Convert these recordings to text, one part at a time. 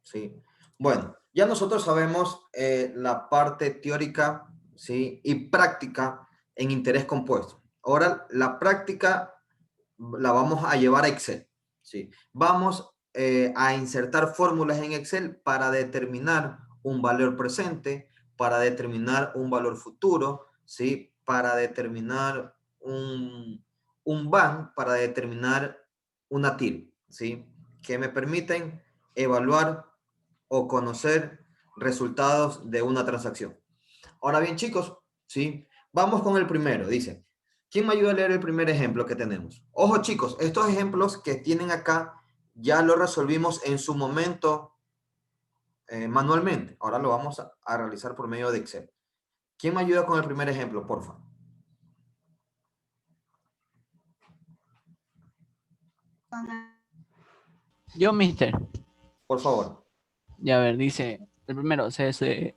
¿sí? Bueno, ya nosotros sabemos la parte teórica, ¿sí? Y práctica en interés compuesto. Ahora la práctica la vamos a llevar a Excel, ¿sí? Vamos a insertar fórmulas en Excel para determinar un valor presente, para determinar un valor futuro, ¿sí? Para determinar un van, para determinar una TIR, ¿sí? Que me permiten evaluar o conocer resultados de una transacción. Ahora bien, chicos, ¿sí? Vamos con el primero. Dice, ¿quién me ayuda a leer el primer ejemplo que tenemos? Ojo, chicos, estos ejemplos que tienen acá ya lo resolvimos en su momento manualmente. Ahora lo vamos a realizar por medio de Excel. ¿Quién me ayuda con el primer ejemplo, por favor? Yo, mister. Por favor. Ya a ver, dice, el primero, se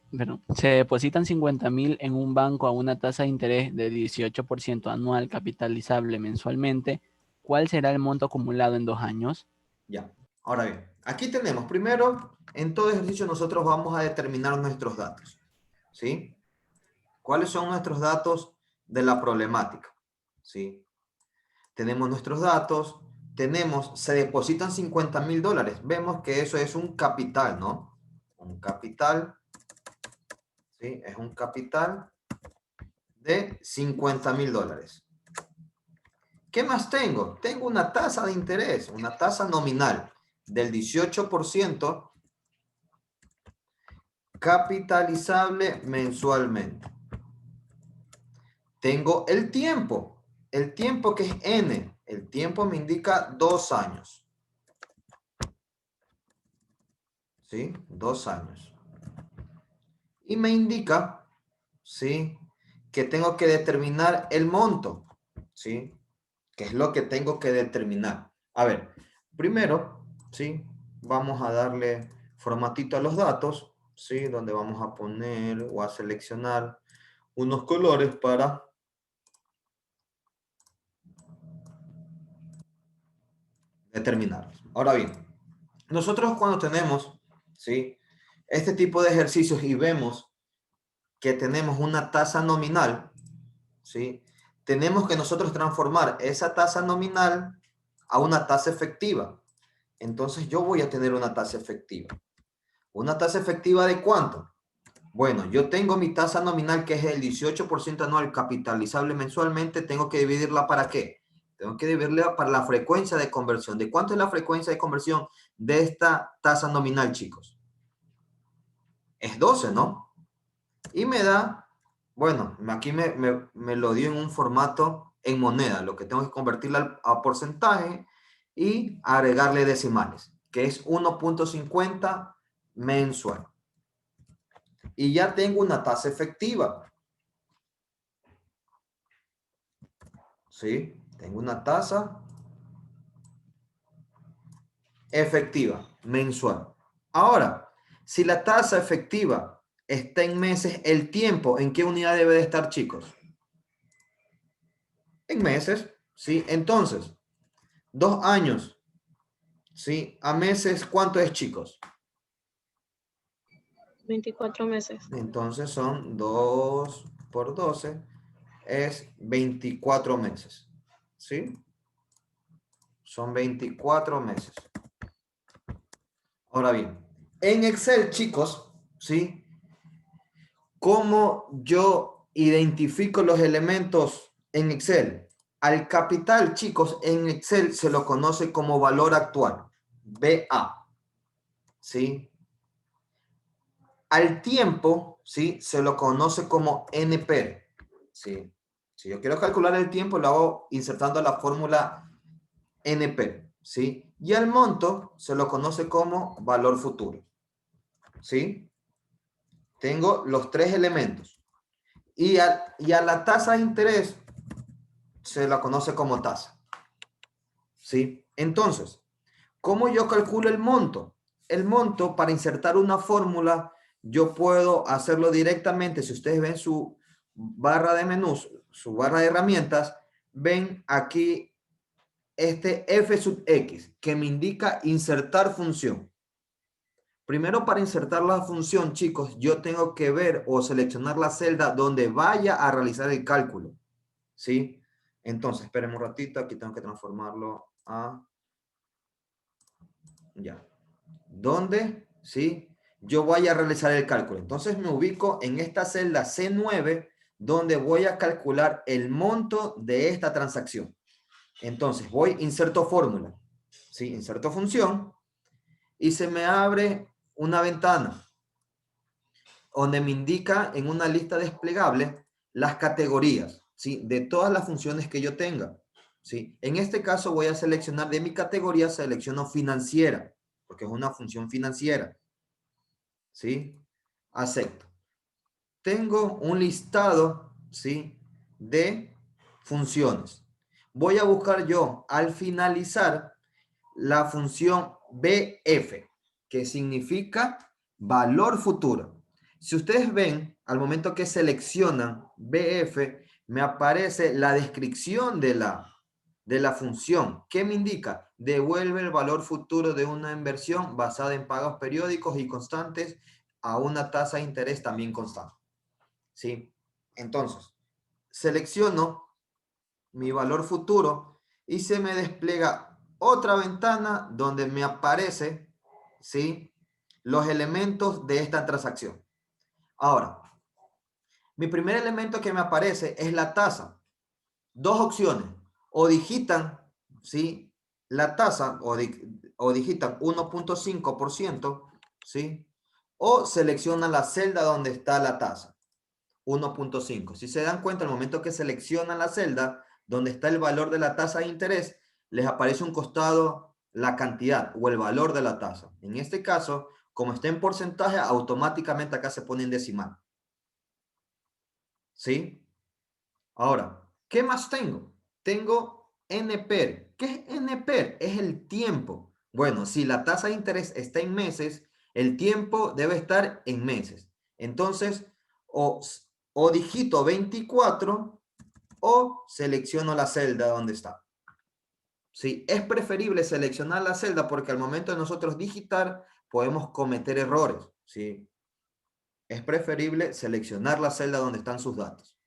depositan 50.000 en un banco a una tasa de interés de 18% anual capitalizable mensualmente. ¿Cuál será el monto acumulado en 2 años? Ya. Ahora bien, aquí tenemos, primero, en todo ejercicio nosotros vamos a determinar nuestros datos. ¿Sí? ¿Cuáles son nuestros datos de la problemática? ¿Sí? Tenemos nuestros datos, se depositan $50.000. Vemos que eso es un capital, ¿no? Un capital, ¿sí? Es un capital de $50.000. ¿Qué más tengo? Tengo una tasa de interés, una tasa nominal del 18% capitalizable mensualmente. Tengo el tiempo que es N. El tiempo me indica 2 años. ¿Sí? 2 años. Y me indica, ¿sí? Que tengo que determinar el monto, ¿sí? Que es lo que tengo que determinar. A ver, primero, ¿sí? Vamos a darle formatito a los datos, ¿sí? Donde vamos a poner o a seleccionar unos colores para determinarlos. Ahora bien, nosotros cuando tenemos, ¿sí? Este tipo de ejercicios y vemos que tenemos una tasa nominal, ¿sí? Tenemos que nosotros transformar esa tasa nominal a una tasa efectiva. Entonces yo voy a tener una tasa efectiva. ¿Una tasa efectiva de cuánto? Bueno, yo tengo mi tasa nominal que es el 18% anual capitalizable mensualmente. Tengo que dividirla ¿para qué? Tengo que dividirla para la frecuencia de conversión. ¿De cuánto es la frecuencia de conversión de esta tasa nominal, chicos? Es 12, ¿no? Y me da, bueno, aquí me lo dio en un formato en moneda, lo que tengo que convertirla a porcentaje y agregarle decimales, que es 1.50 mensual. Y ya tengo una tasa efectiva. ¿Sí? Tengo una tasa efectiva mensual. Ahora, si la tasa efectiva está en meses, el tiempo, ¿en qué unidad debe de estar, chicos? En meses, ¿sí? Entonces, 2 años, ¿sí? A meses, ¿cuánto es, chicos? 24 meses. Entonces son 2 por 12, es 24 meses, ¿sí? Son 24 meses. Ahora bien, en Excel, chicos, ¿sí? ¿Cómo yo identifico los elementos en Excel? Al capital, chicos, en Excel se lo conoce como valor actual, BA, ¿sí? Al tiempo, ¿sí? Se lo conoce como NP, ¿sí? Si yo quiero calcular el tiempo, lo hago insertando la fórmula NP, ¿sí? Y al monto se lo conoce como valor futuro, ¿sí? Tengo los 3 elementos. Y a la tasa de interés se la conoce como tasa, ¿sí? Entonces, ¿cómo yo calculo el monto? El monto, para insertar una fórmula, yo puedo hacerlo directamente. Si ustedes ven su barra de menús, su barra de herramientas, ven aquí este F sub X, que me indica insertar función. Primero, para insertar la función, chicos, yo tengo que ver o seleccionar la celda donde vaya a realizar el cálculo, ¿sí? Entonces, espérenme un ratito, aquí tengo que transformarlo a... Ya. ¿Dónde? ¿Sí? Yo voy a realizar el cálculo. Entonces me ubico en esta celda C9, donde voy a calcular el monto de esta transacción. Entonces voy, inserto fórmula, ¿sí? Inserto función y se me abre una ventana donde me indica en una lista desplegable las categorías, ¿sí? De todas las funciones que yo tenga, ¿sí? En este caso voy a seleccionar de mi categoría, selecciono financiera, porque es una función financiera, ¿sí? Acepto. Tengo un listado, ¿sí? De funciones. Voy a buscar yo al finalizar la función BF, que significa valor futuro. Si ustedes ven, al momento que seleccionan BF, me aparece la descripción de la función. ¿Qué me indica? Devuelve el valor futuro de una inversión basada en pagos periódicos y constantes a una tasa de interés también constante. ¿Sí? Entonces, selecciono mi valor futuro y se me despliega otra ventana donde me aparece, ¿sí? Los elementos de esta transacción. Ahora, mi primer elemento que me aparece es la tasa. Dos opciones. O digitan, ¿sí? La tasa o digitan 1.5%, ¿sí? O seleccionan la celda donde está la tasa. 1.5. Si se dan cuenta, al momento que seleccionan la celda donde está el valor de la tasa de interés, les aparece un costado la cantidad o el valor de la tasa. En este caso, como está en porcentaje, automáticamente acá se pone en decimal. ¿Sí? Ahora, ¿qué más tengo? Tengo NPER. ¿Qué es NPER? Es el tiempo. Bueno, si la tasa de interés está en meses, el tiempo debe estar en meses. Entonces, o digito 24 o selecciono la celda donde está. Sí, es preferible seleccionar la celda porque al momento de nosotros digitar podemos cometer errores. Sí, es preferible seleccionar la celda donde están sus datos.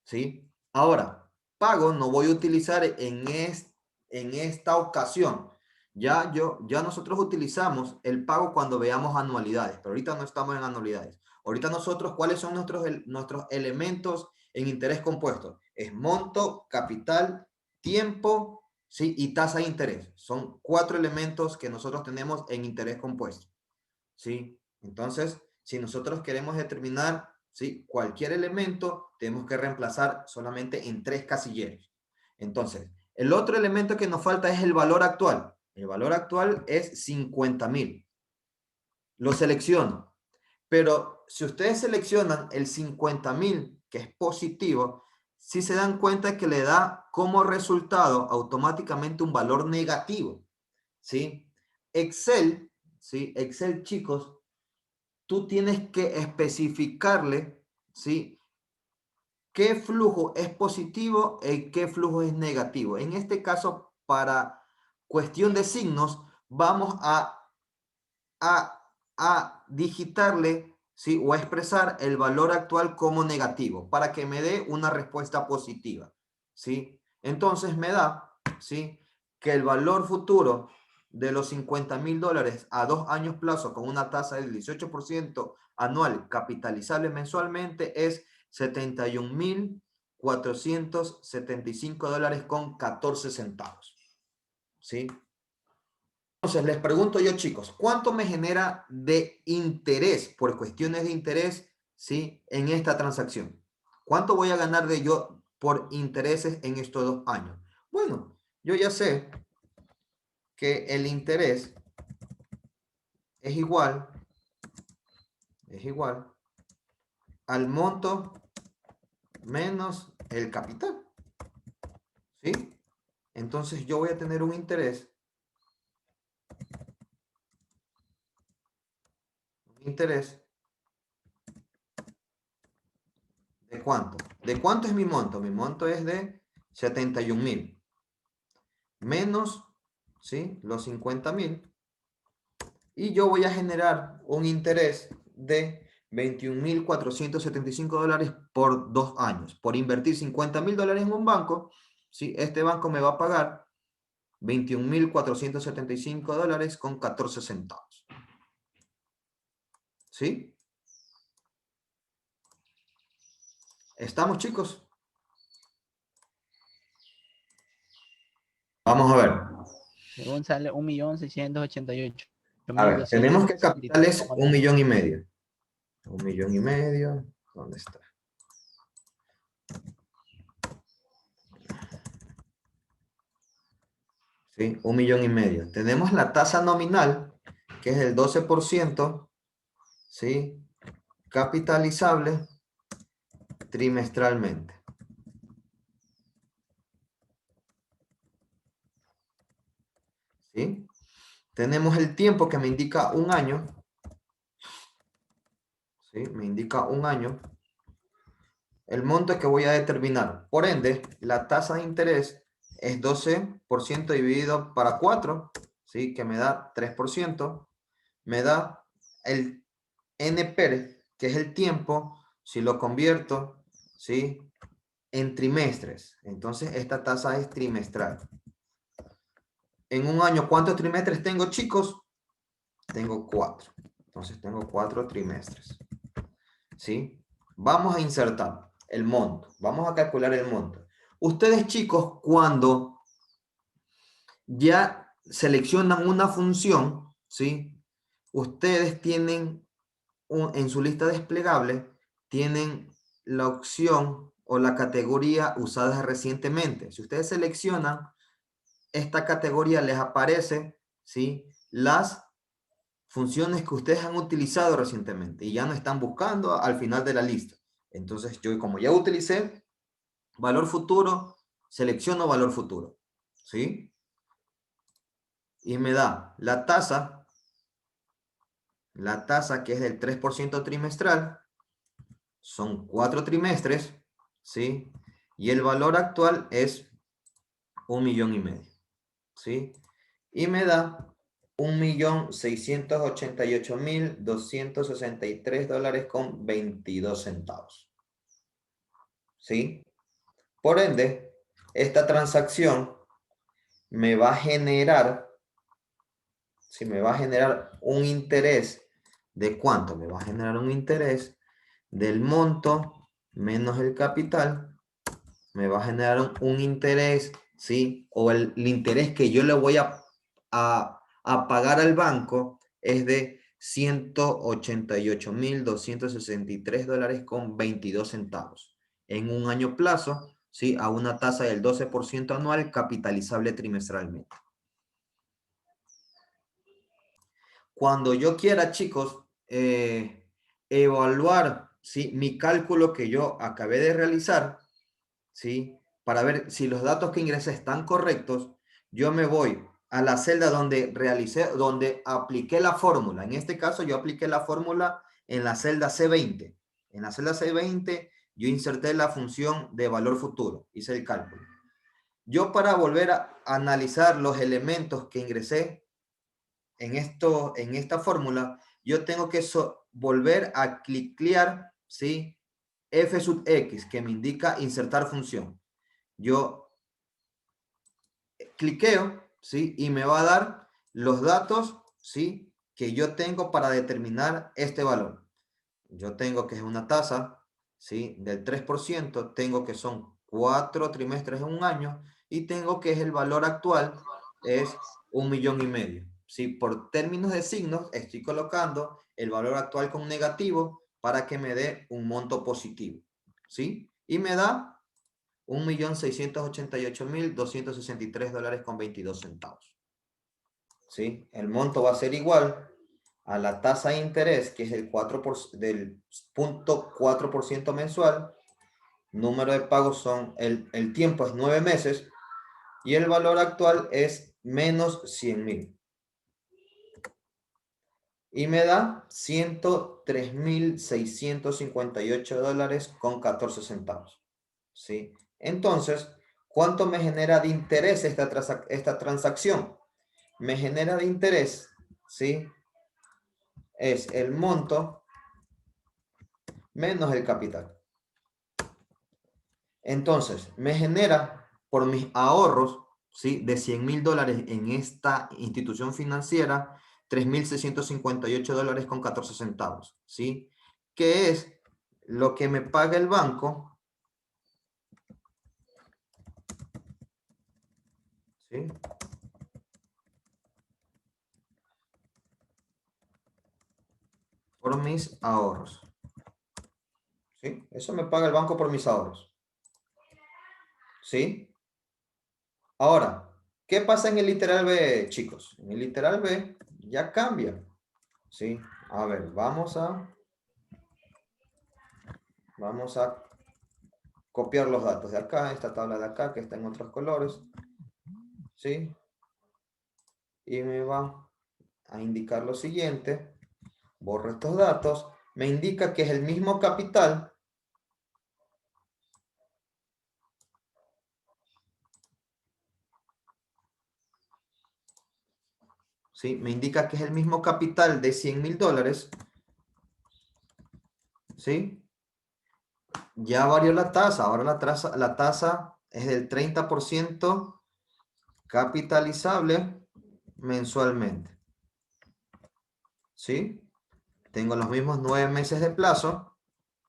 ¿Sí? Ahora, pago no voy a utilizar en esta ocasión. Ya nosotros utilizamos el pago cuando veamos anualidades, pero ahorita no estamos en anualidades. Ahorita nosotros, ¿cuáles son nuestros elementos en interés compuesto? Es monto, capital, tiempo, ¿sí? Y tasa de interés. Son 4 elementos que nosotros tenemos en interés compuesto. ¿Sí? Entonces, si nosotros queremos determinar, ¿sí? Cualquier elemento, tenemos que reemplazar solamente en 3 casilleros. Entonces, el otro elemento que nos falta es el valor actual. El valor actual es 50,000. Lo selecciono. Pero si ustedes seleccionan el 50,000, que es positivo, si se dan cuenta que le da como resultado automáticamente un valor negativo. ¿Sí? Excel, ¿sí? Excel, chicos, tú tienes que especificarle, ¿sí? ¿Qué flujo es positivo y qué flujo es negativo? En este caso, para cuestión de signos, vamos a digitarle, ¿sí? O a expresar el valor actual como negativo para que me dé una respuesta positiva, ¿sí? Entonces me da, ¿sí? Que el valor futuro de los $50,000 a 2 años plazo con una tasa del 18% anual capitalizable mensualmente es $71,475 con 14 centavos, ¿sí? Entonces, les pregunto yo, chicos, ¿cuánto me genera de interés por cuestiones de interés, ¿sí? En esta transacción? ¿Cuánto voy a ganar de yo por intereses en estos 2 años? Bueno, yo ya sé que el interés es igual al monto menos el capital, ¿sí? Entonces yo voy a tener un interés ¿de cuánto? ¿De cuánto es mi monto? Mi monto es de 71,000 menos, ¿sí? Los 50,000 y yo voy a generar un interés de $21,475 por 2 años. Por invertir $50,000 en un banco, ¿sí? Este banco me va a pagar $21,475 con 14 centavos. ¿Sí? ¿Estamos, chicos? Vamos a ver. Según sale 1.688.263,9. A ver, tenemos que el capital es 1,500,000. 1,500,000. ¿Dónde está? ¿Sí? 1,500,000. Tenemos la tasa nominal, que es el 12%, ¿sí? Capitalizable trimestralmente. ¿Sí? Tenemos el tiempo que me indica un año. ¿Sí? Me indica un año. El monto que voy a determinar. Por ende, la tasa de interés es 12% dividido para 4, ¿sí? Que me da 3%. Me da el NPER, que es el tiempo, si lo convierto, ¿sí? En trimestres. Entonces, esta tasa es trimestral. En un año, ¿cuántos trimestres tengo, chicos? Tengo 4. Entonces, tengo 4 trimestres. ¿Sí? Vamos a insertar el monto. Vamos a calcular el monto. Ustedes, chicos, cuando ya seleccionan una función, ¿sí? Ustedes tienen en su lista desplegable, tienen la opción o la categoría usadas recientemente. Si ustedes seleccionan esta categoría, les aparece, ¿sí? Las funciones que ustedes han utilizado recientemente y ya no están buscando al final de la lista. Entonces yo, como ya utilicé valor futuro, selecciono valor futuro, ¿sí? Y me da la tasa que es del 3% trimestral, son 4 trimestres, ¿sí? Y el valor actual es 1,500,000, ¿sí? Y me da $1,688,263 con 22 centavos. ¿Sí? Por ende, esta transacción me va a generar, si me va a generar un interés, ¿de cuánto? Me va a generar un interés del monto menos el capital, me va a generar un interés, ¿sí? O el interés que yo le voy a pagar al banco es de $188,263 con 22 centavos. En un año plazo, ¿sí? A una tasa del 12% anual capitalizable trimestralmente. Cuando yo quiera, chicos, evaluar, ¿sí? Mi cálculo que yo acabé de realizar, ¿sí? Para ver si los datos que ingresé están correctos, yo me voy a la celda donde donde apliqué la fórmula. En este caso, yo apliqué la fórmula en la celda C20. En la celda C20, yo inserté la función de valor futuro, hice el cálculo. Yo, para volver a analizar los elementos que ingresé en esta fórmula, yo tengo que volver a cliquear, ¿sí? F sub X, que me indica insertar función. Yo cliqueo, ¿sí? Y me va a dar los datos, ¿sí? Que yo tengo para determinar este valor. Yo tengo que es una tasa, ¿sí? Del 3%, tengo que son 4 trimestres en un año y tengo que es el valor actual es 1,500,000. ¿Sí? Por términos de signos estoy colocando el valor actual con negativo para que me dé un monto positivo, ¿sí? Y me da $1,688,263 con 22 centavos. ¿Sí? El monto va a ser igual a la tasa de interés, que es el 0,4% mensual. Número de pagos son, el tiempo es 9 meses y el valor actual es menos 100,000. Y me da $103,658 con 14 centavos. ¿Sí? Entonces, ¿cuánto me genera de interés esta transacción? Me genera de interés, ¿sí? es el monto menos el capital. Entonces, me genera por mis ahorros, ¿sí?, de $100,000 en esta institución financiera, $3,658 con 14 centavos, ¿sí? Que es lo que me paga el banco, ¿sí?, por mis ahorros. ¿Sí? Eso me paga el banco por mis ahorros. ¿Sí? Ahora, ¿qué pasa en el literal B, chicos? En el literal B ya cambia. ¿Sí? A ver, vamos a copiar los datos de acá, esta tabla de acá, que está en otros colores. ¿Sí? Y me va a indicar lo siguiente. Borro estos datos. Me indica que es el mismo capital. ¿Sí? Me indica que es el mismo capital de $100,000. ¿Sí? Ya varió la tasa. Ahora la tasa es del 30% capitalizable mensualmente. ¿Sí? Tengo los mismos 9 meses de plazo.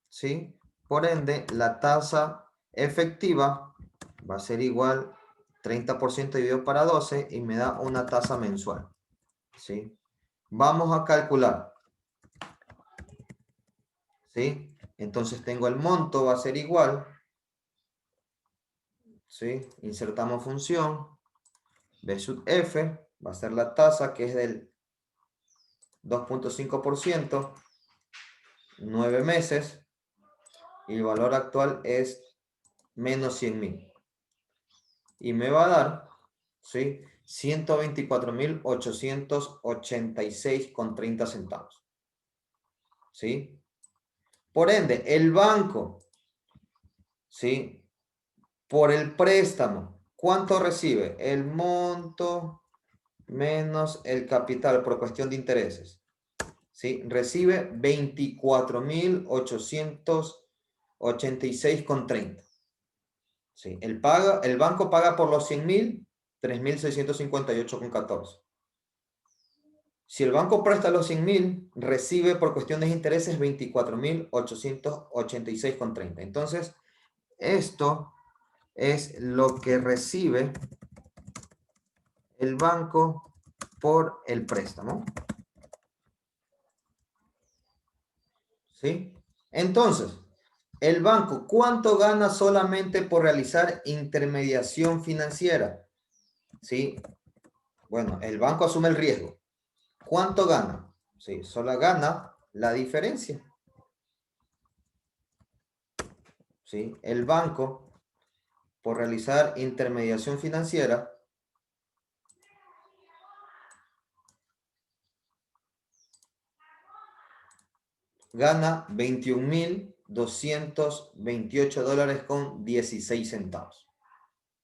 ¿Sí? Por ende, la tasa efectiva va a ser igual 30% dividido para 12 y me da una tasa mensual. ¿Sí? Vamos a calcular. ¿Sí? Entonces tengo el monto, va a ser igual. ¿Sí? Insertamos función. B sub F va a ser la tasa, que es del 2.5%, 9 meses, y el valor actual es menos 100,000. Y me va a dar, ¿sí?, 124,886,30 centavos. ¿Sí? Por ende, el banco, ¿sí?, por el préstamo, ¿cuánto recibe? El monto menos el capital por cuestión de intereses. ¿Sí? Recibe 24,886,30. ¿Sí? El banco paga por los 100,000, 3,658,14. Si el banco presta los 100,000, recibe por cuestión de intereses 24,886,30. Entonces, esto es lo que recibe el banco por el préstamo. ¿Sí? Entonces, el banco, ¿cuánto gana solamente por realizar intermediación financiera? ¿Sí? Bueno, el banco asume el riesgo. ¿Cuánto gana? Sí, solo gana la diferencia. ¿Sí? El banco, por realizar intermediación financiera, gana $21,228 con 16 centavos.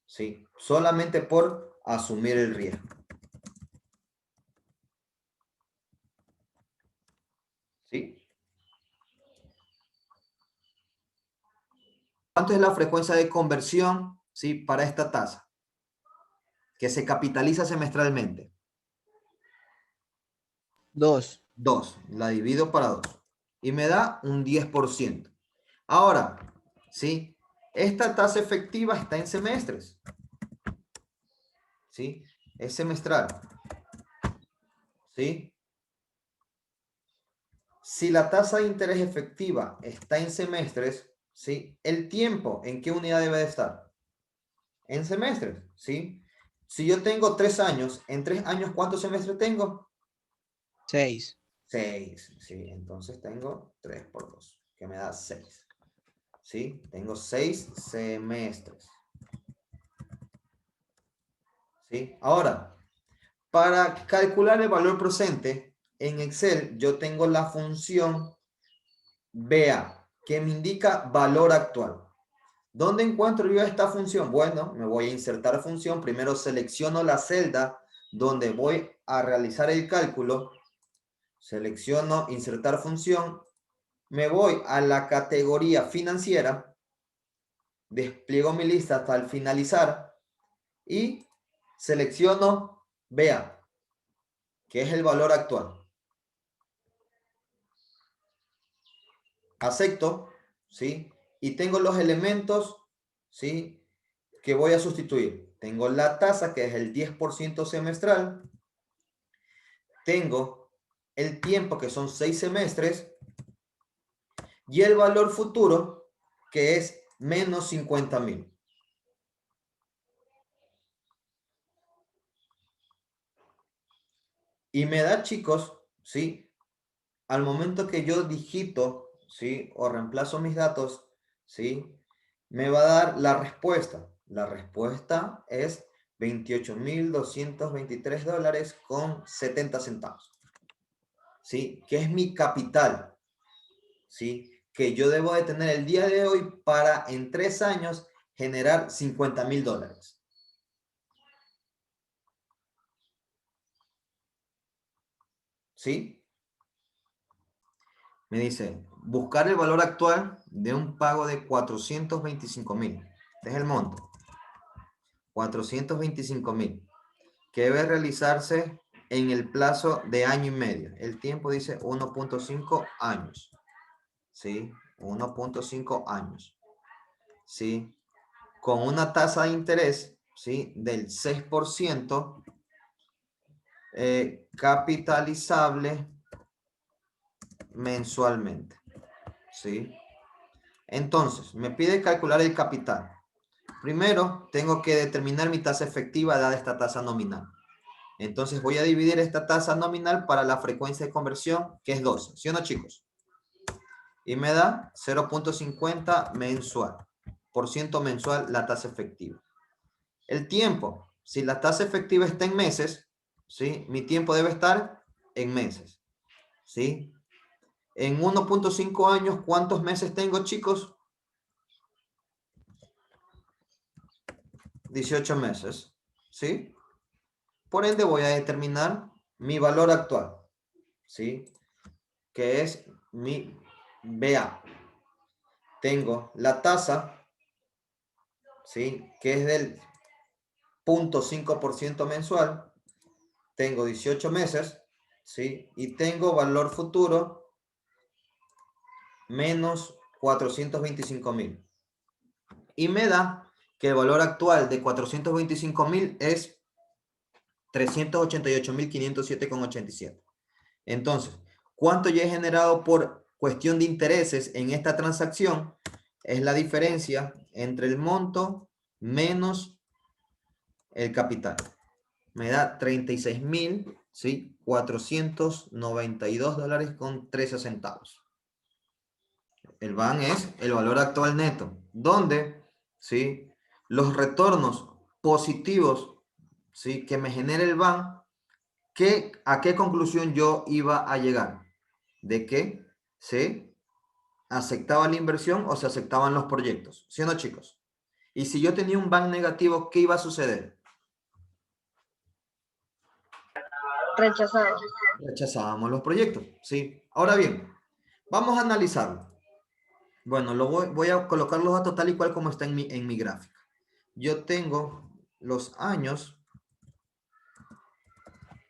¿Sí? Solamente por asumir el riesgo. ¿Sí? ¿Cuánto es la frecuencia de conversión, ¿sí?, para esta tasa que se capitaliza semestralmente? 2. 2. La divido para 2. Y me da un 10%. Ahora, ¿sí?, esta tasa efectiva está en semestres. ¿Sí? Es semestral. ¿Sí? Si la tasa de interés efectiva está en semestres, ¿sí?, el tiempo, ¿en qué unidad debe de estar? En semestres, ¿sí? Si yo tengo 3 años, en 3 años, ¿cuántos semestres tengo? 6. 6, ¿sí? Entonces tengo 3 por 2, que me da 6. ¿Sí? Tengo 6 semestres. ¿Sí? Ahora, para calcular el valor presente, en Excel yo tengo la función BA, que me indica valor actual. ¿Dónde encuentro yo esta función? Bueno, me voy a insertar función. Primero selecciono la celda donde voy a realizar el cálculo. selecciono insertar función, me voy a la categoría financiera, despliego mi lista hasta el finalizar y selecciono vea, que es el valor actual. Acepto, ¿sí? Y tengo los elementos, ¿sí? Que voy a sustituir. Tengo la tasa, que es el 10% semestral. Tengo el tiempo, que son 6 semestres. Y el valor futuro, que es menos 50.000. Y me da, chicos, ¿sí? Al momento que yo digito, ¿sí? O reemplazo mis datos, ¿sí? Me va a dar la respuesta. La respuesta es $28.223 con 70 centavos. ¿Sí? Que es mi capital. ¿Sí? Que yo debo de tener el día de hoy para en 3 años generar $50.000. ¿Sí? Me dice, buscar el valor actual de un pago de 425.000. Este es el monto. 425.000. Que debe realizarse en el plazo de año y medio. El tiempo dice 1.5 años. ¿Sí? 1.5 años. ¿Sí? Con una tasa de interés, ¿sí? Del 6%, capitalizable mensualmente. ¿Sí? Entonces, me pide calcular el capital. Primero, tengo que determinar mi tasa efectiva dada esta tasa nominal. Entonces, voy a dividir esta tasa nominal para la frecuencia de conversión, que es 12. ¿Sí o no, chicos? Y me da 0.50 mensual. Por ciento mensual la tasa efectiva. El tiempo. Si la tasa efectiva está en meses, ¿sí? Mi tiempo debe estar en meses. ¿Sí? En 1.5 años, ¿cuántos meses tengo, chicos? 18 meses. ¿Sí? Por ende, voy a determinar mi valor actual. ¿Sí? Que es mi BA. Tengo la tasa, ¿sí? Que es del 0.5% mensual. Tengo 18 meses, ¿sí? Y tengo valor futuro menos 425.000. Y me da que el valor actual de 425.000 es 388.507,87. Entonces, ¿cuánto ya he generado por cuestión de intereses en esta transacción? Es la diferencia entre el monto menos el capital. Me da 36.000, ¿sí? $492 con 13 centavos. El BAN es el valor actual neto, donde, ¿sí? Los retornos positivos, ¿sí? Que me genere el BAN, ¿a qué conclusión yo iba a llegar? De que se aceptaba la inversión o se aceptaban los proyectos, ¿sí o no, chicos? Y si yo tenía un BAN negativo, ¿qué iba a suceder? Rechazado. Rechazábamos los proyectos, ¿sí? Ahora bien, vamos a analizarlo. Bueno, voy a colocar los datos tal y cual como está en mi gráfica. Yo tengo los años,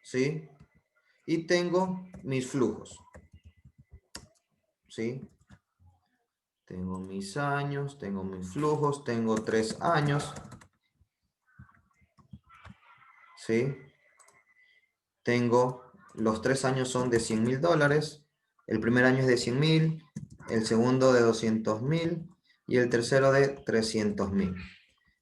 ¿sí? Y tengo mis flujos, ¿sí? Tengo mis años, tengo mis flujos, tengo 3 años, ¿sí? Tengo, los 3 años son de $100.000, el primer año es de 100.000, el segundo de 200.000 y el tercero de 300.000.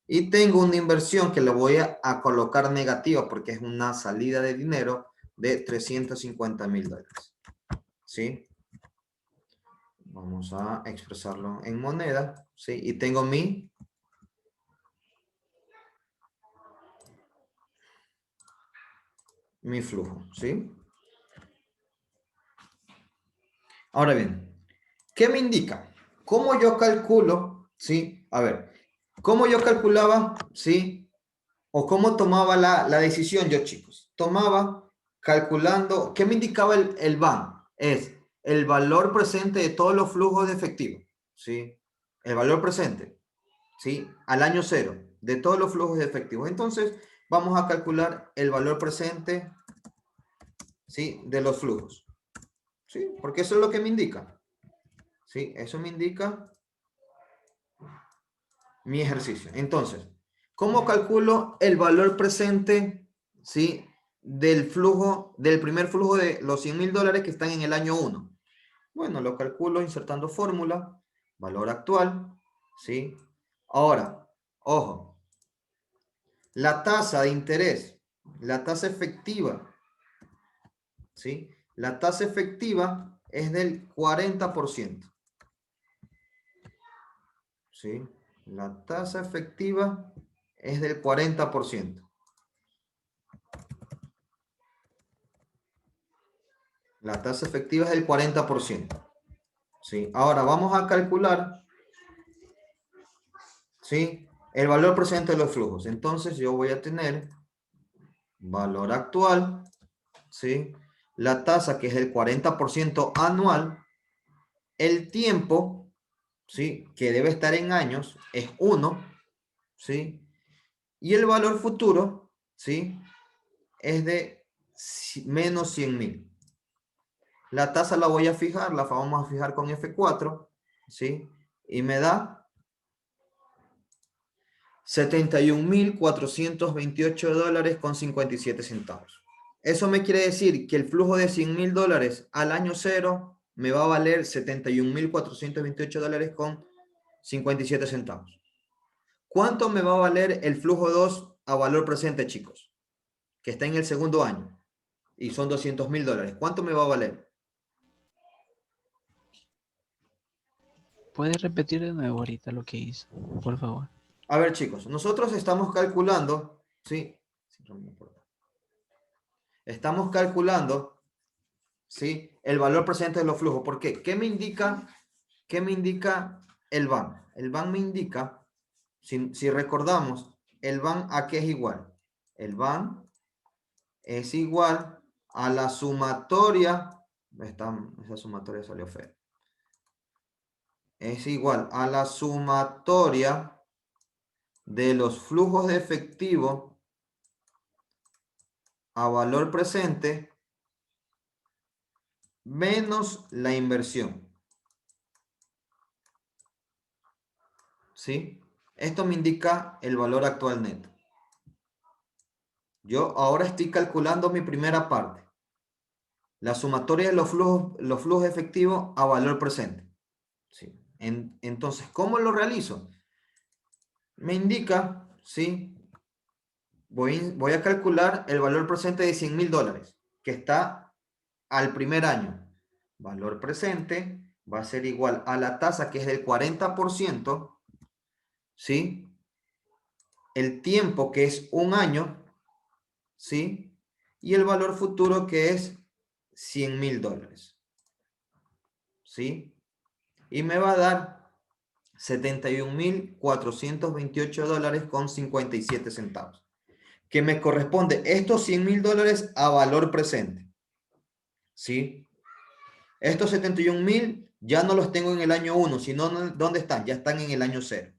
Y tengo una inversión que le voy a colocar negativa porque es una salida de dinero de $350.000. ¿Sí? Vamos a expresarlo en moneda. ¿Sí? Y tengo mi flujo. ¿Sí? Ahora bien, ¿qué me indica? ¿Cómo yo calculo? ¿Sí? A ver, ¿cómo yo calculaba? ¿Sí? ¿O cómo tomaba la decisión yo, chicos? Tomaba calculando, ¿qué me indicaba el BAN? Es el valor presente de todos los flujos de efectivo, ¿sí? El valor presente, ¿sí? Al año cero, de todos los flujos de efectivo. Entonces, vamos a calcular el valor presente, ¿sí? De los flujos, ¿sí? Porque eso es lo que me indica, ¿sí? Eso me indica mi ejercicio. Entonces, ¿cómo calculo el valor presente, ¿sí? Del flujo, del primer flujo de los $100,000 que están en el año 1? Bueno, lo calculo insertando fórmula, valor actual, ¿sí? Ahora, ojo, la tasa de interés, la tasa efectiva, ¿sí? La tasa efectiva es del 40%, ¿sí? La tasa efectiva es del 40%. La tasa efectiva es del 40%. ¿Sí? Ahora vamos a calcular, ¿sí? El valor presente de los flujos. Entonces yo voy a tener valor actual, ¿sí? La tasa que es el 40% anual. El tiempo, ¿sí? Que debe estar en años es 1, ¿sí? Y el valor futuro, ¿sí? Es de menos 100,000. La tasa la voy a fijar, la vamos a fijar con F4, ¿sí? Y me da $71,428,57. Eso me quiere decir que el flujo de $100,000 al año cero me va a valer $71,428,57. ¿Cuánto me va a valer el flujo 2 a valor presente, chicos? Que está en el segundo año y son $200,000. ¿Cuánto me va a valer? ¿Puedes repetir de nuevo ahorita lo que hizo? Por favor. A ver, chicos, nosotros estamos calculando, ¿sí? Estamos calculando, ¿sí? El valor presente de los flujos. ¿Por qué? ¿Qué me indica el BAN? El BAN me indica, si recordamos, el BAN ¿a qué es igual? El BAN es igual a la sumatoria, esa sumatoria salió fea. Es igual a la sumatoria de los flujos de efectivo a valor presente menos la inversión. ¿Sí? Esto me indica el valor actual neto. Yo ahora estoy calculando mi primera parte. La sumatoria de los flujos efectivos a valor presente. ¿Sí? Entonces, ¿cómo lo realizo? Me indica, ¿sí? Voy a calcular el valor presente de $100,000 que está al primer año. Valor presente va a ser igual a la tasa que es del 40%, ¿sí? El tiempo que es un año, ¿sí? Y el valor futuro que es $100,000, ¿sí? Y me va a dar $71,428,57, que me corresponde estos $100,000 a valor presente, ¿sí? Estos 71,000 ya no los tengo en el año 1, sino ¿dónde están? Ya están en el año 0.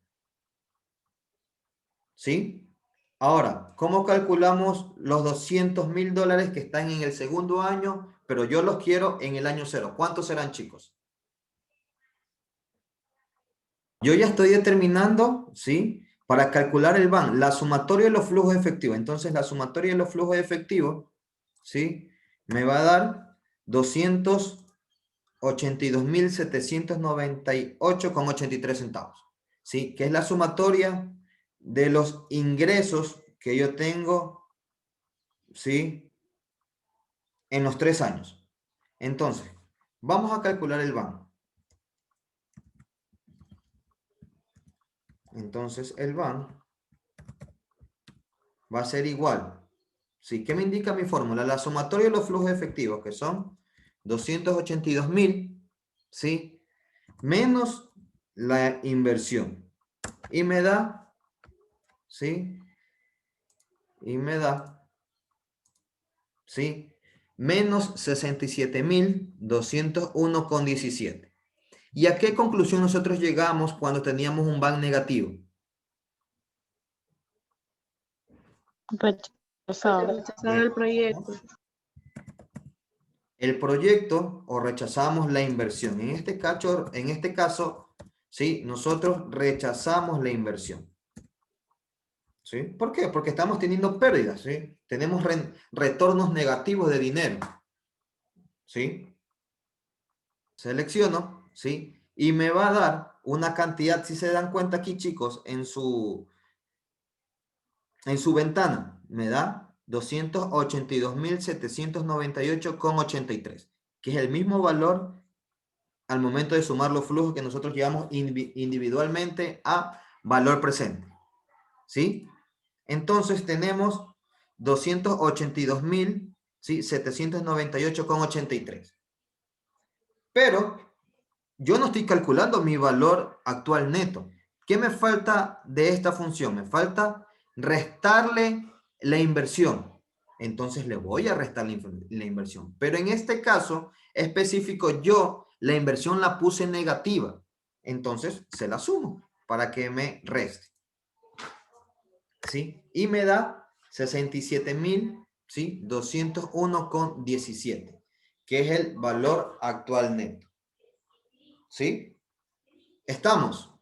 ¿Sí? Ahora, ¿cómo calculamos los $200,000 que están en el segundo año, pero yo los quiero en el año 0? ¿Cuántos serán, chicos? Yo ya estoy determinando, ¿sí? Para calcular el BAN, la sumatoria de los flujos efectivos. Entonces, la sumatoria de los flujos efectivos, ¿sí? Me va a dar 282,798,83 centavos, ¿sí? Que es la sumatoria de los ingresos que yo tengo, ¿sí? En los 3 años. Entonces, vamos a calcular el BAN. Entonces, el BAN va a ser igual. ¿Sí? ¿Qué me indica mi fórmula? La sumatoria de los flujos efectivos, que son 282,000, ¿sí? Menos la inversión. Y me da, ¿sí? Y me da, ¿sí? menos 67.201,17. ¿Y a qué conclusión nosotros llegamos cuando teníamos un van negativo? Rechazado. Rechazar el proyecto. El proyecto o rechazamos la inversión. En este caso, ¿sí? Nosotros rechazamos la inversión. ¿Sí? ¿Por qué? Porque estamos teniendo pérdidas, ¿sí? Tenemos retornos negativos de dinero. ¿Sí? Selecciono, ¿sí? Y me va a dar una cantidad, si se dan cuenta aquí, chicos, en su ventana, me da 282.798,83, que es el mismo valor al momento de sumar los flujos que nosotros llevamos individualmente a valor presente. ¿Sí? Entonces tenemos 282.000, ¿sí? 798,83. Pero yo no estoy calculando mi valor actual neto. ¿Qué me falta de esta función? Me falta restarle la inversión. Entonces le voy a restar la inversión. Pero en este caso específico, yo la inversión la puse negativa. Entonces se la sumo para que me reste. ¿Sí? Y me da 67.000, ¿sí? 201,17, que es el valor actual neto. ¿Sí? Estamos.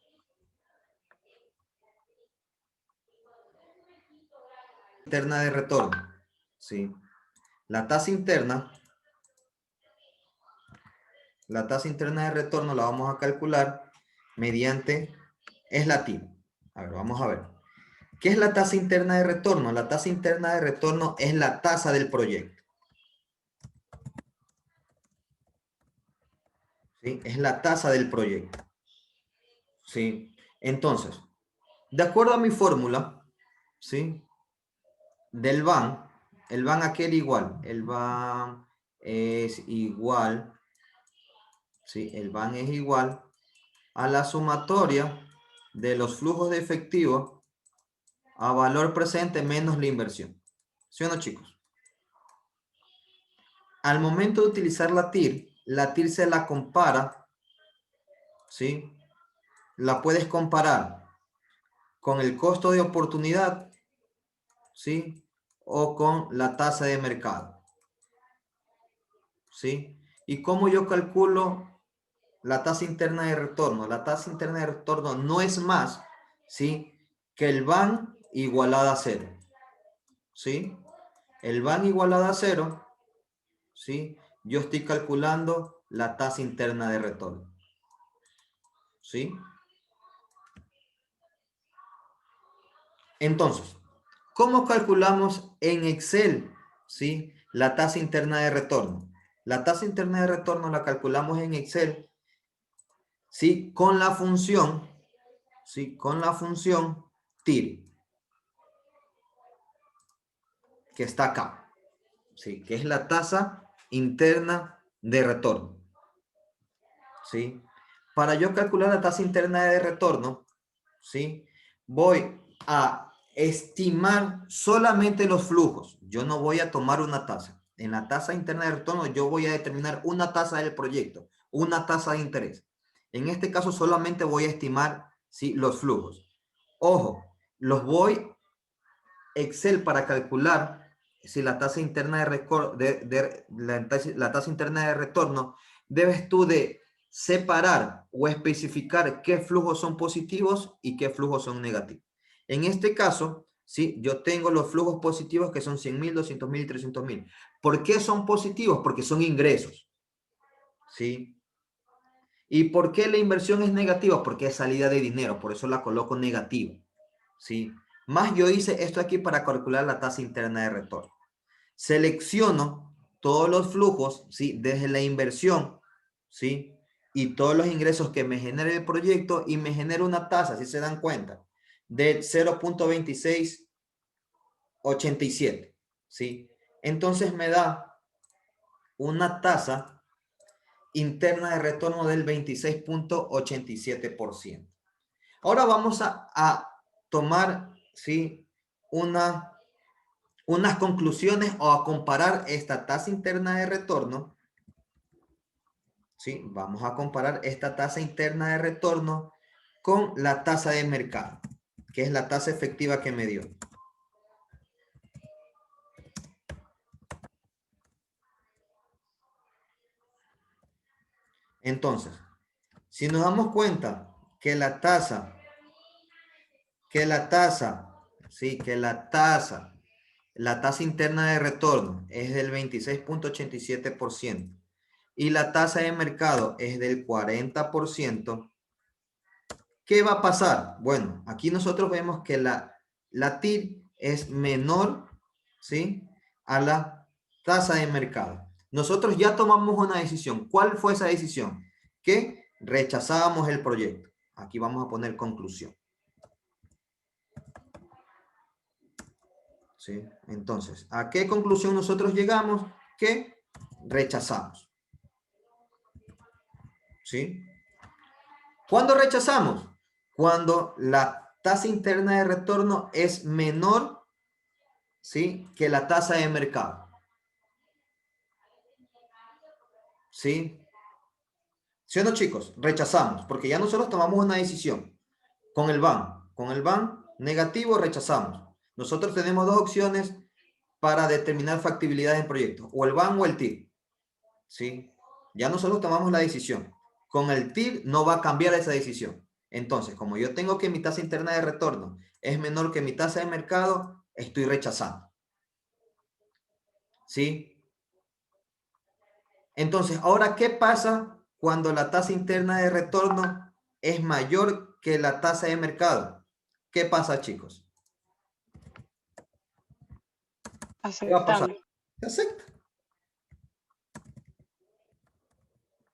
Interna de retorno. ¿Sí? La tasa interna de retorno la vamos a calcular mediante, es la TIR. A ver, vamos a ver. ¿Qué es la tasa interna de retorno? La tasa interna de retorno es la tasa del proyecto. ¿Sí? Es la tasa del proyecto. ¿Sí? Entonces, de acuerdo a mi fórmula, ¿sí? Del van, el van aquel igual. El van es igual, ¿sí? El van es igual a la sumatoria de los flujos de efectivo a valor presente menos la inversión. ¿Sí o no, chicos? Al momento de utilizar la TIR se la compara, ¿sí? La puedes comparar con el costo de oportunidad, ¿sí? O con la tasa de mercado, ¿sí? ¿Y cómo yo calculo la tasa interna de retorno? La tasa interna de retorno no es más, ¿sí? Que el van igualado a cero, ¿sí? El van igualado a cero, ¿sí? Yo estoy calculando la tasa interna de retorno, ¿sí? Entonces, ¿cómo calculamos en Excel, ¿sí? La tasa interna de retorno? La tasa interna de retorno la calculamos en Excel, ¿sí? Con la función, ¿sí? Con la función TIR, que está acá, ¿sí? Que es la tasa interna de retorno, ¿sí? Para yo calcular la tasa interna de retorno, ¿sí? Voy a estimar solamente los flujos. Yo no voy a tomar una tasa. En la tasa interna de retorno yo voy a determinar una tasa del proyecto, una tasa de interés. En este caso solamente voy a estimar, ¿sí? Los flujos. Ojo, los voy Excel para calcular si la tasa interna la tasa interna de retorno, debes tú de separar o especificar qué flujos son positivos y qué flujos son negativos. En este caso, ¿sí? Yo tengo los flujos positivos que son 100.000, 200.000 y 300.000. ¿Por qué son positivos? Porque son ingresos, ¿sí? ¿Y por qué la inversión es negativa? Porque es salida de dinero, por eso la coloco negativa, ¿sí? Más yo hice esto aquí para calcular la tasa interna de retorno. Selecciono todos los flujos, ¿sí? Desde la inversión, ¿sí? Y todos los ingresos que me genere el proyecto y me genera una tasa, si se dan cuenta, de 0.2687, ¿sí? Entonces me da una tasa interna de retorno del 26.87%. Ahora vamos a tomar, ¿sí? Una unas conclusiones o a comparar esta tasa interna de retorno. ¿Sí? Vamos a comparar esta tasa interna de retorno con la tasa de mercado, que es la tasa efectiva que me dio. Entonces, si nos damos cuenta que la tasa, la tasa interna de retorno es del 26.87% y la tasa de mercado es del 40%, ¿qué va a pasar? Bueno, aquí nosotros vemos que la TIR es menor, ¿sí?, a la tasa de mercado. Nosotros ya tomamos una decisión. ¿Cuál fue esa decisión? Que rechazábamos el proyecto. Aquí vamos a poner conclusión. ¿Sí? Entonces, ¿a qué conclusión nosotros llegamos? Que rechazamos. ¿Sí? ¿Cuándo rechazamos? Cuando la tasa interna de retorno es menor, ¿sí?, que la tasa de mercado. ¿Sí? ¿Sí o no, chicos? Rechazamos, porque ya nosotros tomamos una decisión. Con el BAN negativo, rechazamos. Nosotros tenemos dos opciones para determinar factibilidad del proyecto, o el BAN o el TIR. ¿Sí? Ya nosotros tomamos la decisión. Con el TIR no va a cambiar esa decisión. Entonces, como yo tengo que mi tasa interna de retorno es menor que mi tasa de mercado, estoy rechazando. ¿Sí? Entonces, ahora, ¿qué pasa cuando la tasa interna de retorno es mayor que la tasa de mercado? ¿Qué pasa, chicos? ¿Qué va a pasar? Aceptable. Se acepta.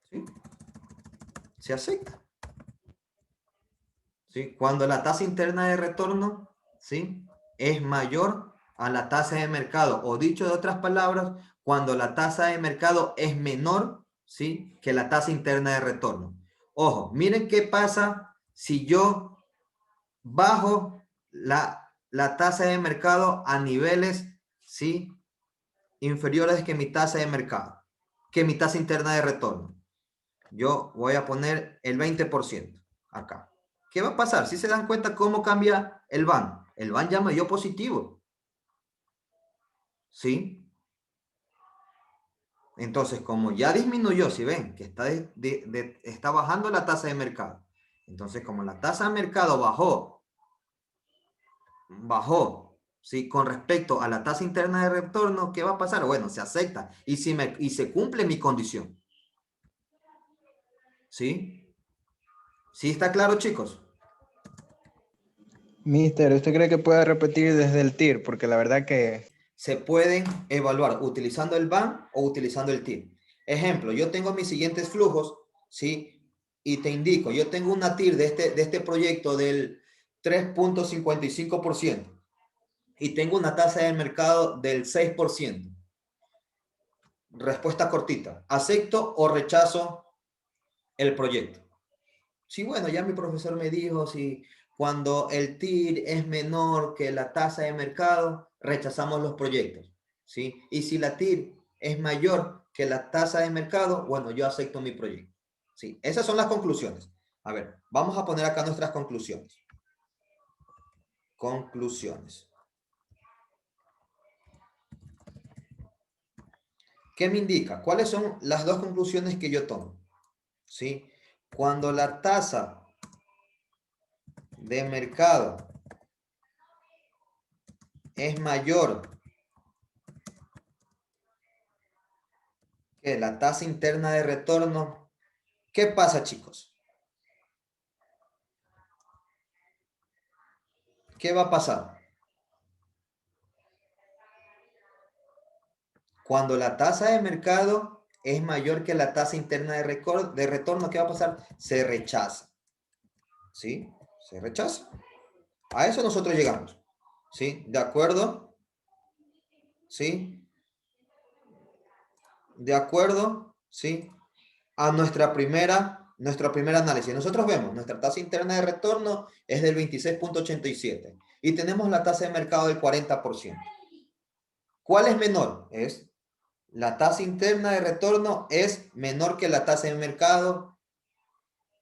¿Sí? Se acepta. ¿Sí? Cuando la tasa interna de retorno, ¿sí?, es mayor a la tasa de mercado, o dicho de otras palabras, cuando la tasa de mercado es menor, ¿sí?, que la tasa interna de retorno. Ojo, miren qué pasa si yo bajo la tasa de mercado a niveles, ¿sí?, inferiores que mi tasa de mercado, que mi tasa interna de retorno. Yo voy a poner el 20% acá. ¿Qué va a pasar? Si se dan cuenta cómo cambia el BAN. El BAN ya me dio positivo. ¿Sí? Entonces, como ya disminuyó, si ven que está bajando la tasa de mercado. Entonces, como la tasa de mercado bajó, ¿sí?, con respecto a la tasa interna de retorno, ¿qué va a pasar? Bueno, se acepta y se cumple mi condición. ¿Sí? ¿Sí está claro, chicos? Mister, ¿usted cree que puede repetir desde el TIR? Porque la verdad que... Se pueden evaluar utilizando el BAN o utilizando el TIR. Ejemplo, yo tengo mis siguientes flujos, ¿sí? Y te indico, yo tengo una TIR de este proyecto del 3.55% y tengo una tasa de mercado del 6%. Respuesta cortita, ¿acepto o rechazo el proyecto? Sí, bueno, ya mi profesor me dijo, si cuando el TIR es menor que la tasa de mercado, rechazamos los proyectos, ¿sí? Y si la TIR es mayor que la tasa de mercado, bueno, yo acepto mi proyecto, ¿sí? Esas son las conclusiones. A ver, vamos a poner acá nuestras conclusiones. Conclusiones. ¿Qué me indica? ¿Cuáles son las dos conclusiones que yo tomo? ¿Sí? Cuando la tasa de mercado es mayor que la tasa interna de retorno, ¿qué pasa, chicos? ¿Qué va a pasar? Cuando la tasa de mercado es mayor que la tasa interna de retorno, ¿qué va a pasar? Se rechaza. ¿Sí? Se rechaza. A eso nosotros llegamos. ¿Sí? ¿De acuerdo? ¿Sí? ¿De acuerdo? ¿Sí? A nuestro primer análisis. Nosotros vemos, nuestra tasa interna de retorno es del 26.87 y tenemos la tasa de mercado del 40%. ¿Cuál es menor? Es la tasa interna de retorno es menor que la tasa de mercado.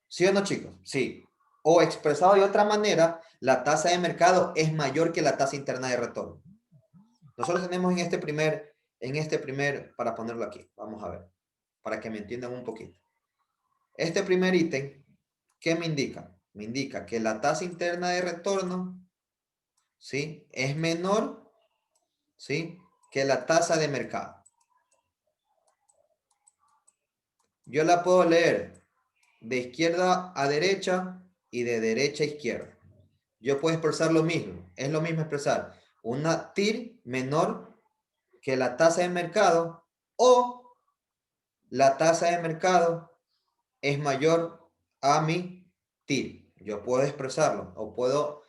¿Sí o no, chicos? Sí. O expresado de otra manera, la tasa de mercado es mayor que la tasa interna de retorno. Nosotros tenemos en este primer, para ponerlo aquí, vamos a ver, para que me entiendan un poquito. Este primer ítem, ¿qué me indica? Me indica que la tasa interna de retorno, ¿sí? Es menor, ¿sí? Que la tasa de mercado. Yo la puedo leer de izquierda a derecha y de derecha a izquierda. Yo puedo expresar lo mismo. Es lo mismo expresar una TIR menor que la tasa de mercado o la tasa de mercado es mayor a mi TIR. Yo puedo expresarlo o puedo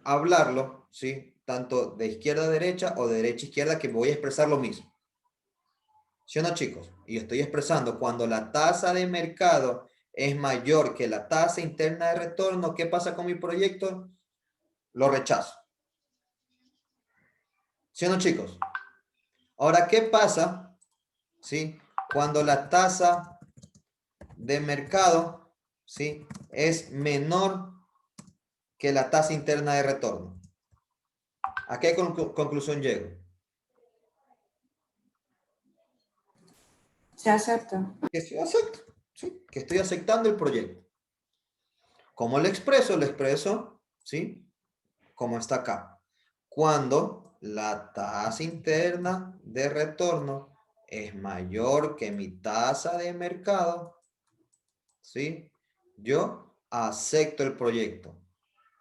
hablarlo, ¿sí? Tanto de izquierda a derecha o de derecha a izquierda, que voy a expresar lo mismo. ¿Sí o no, chicos? Y estoy expresando cuando la tasa de mercado es mayor que la tasa interna de retorno. ¿Qué pasa con mi proyecto? Lo rechazo. ¿Sí o no, chicos? Ahora, ¿qué pasa? ¿Sí? Cuando la tasa de mercado, ¿sí? Es menor que la tasa interna de retorno. ¿A qué conclusión llego? Se acepta. Que sí acepto, ¿sí? Que estoy aceptando el proyecto. ¿Cómo lo expreso? Lo expreso, ¿sí? Como está acá. Cuando la tasa interna de retorno es mayor que mi tasa de mercado, ¿sí? Yo acepto el proyecto.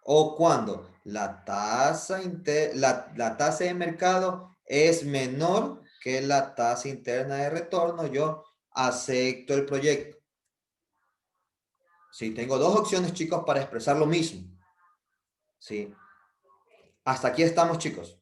O cuando la tasa de mercado es menor que la tasa interna de retorno, yo acepto el proyecto. Sí, tengo dos opciones, chicos, para expresar lo mismo. Sí. Hasta aquí estamos, chicos.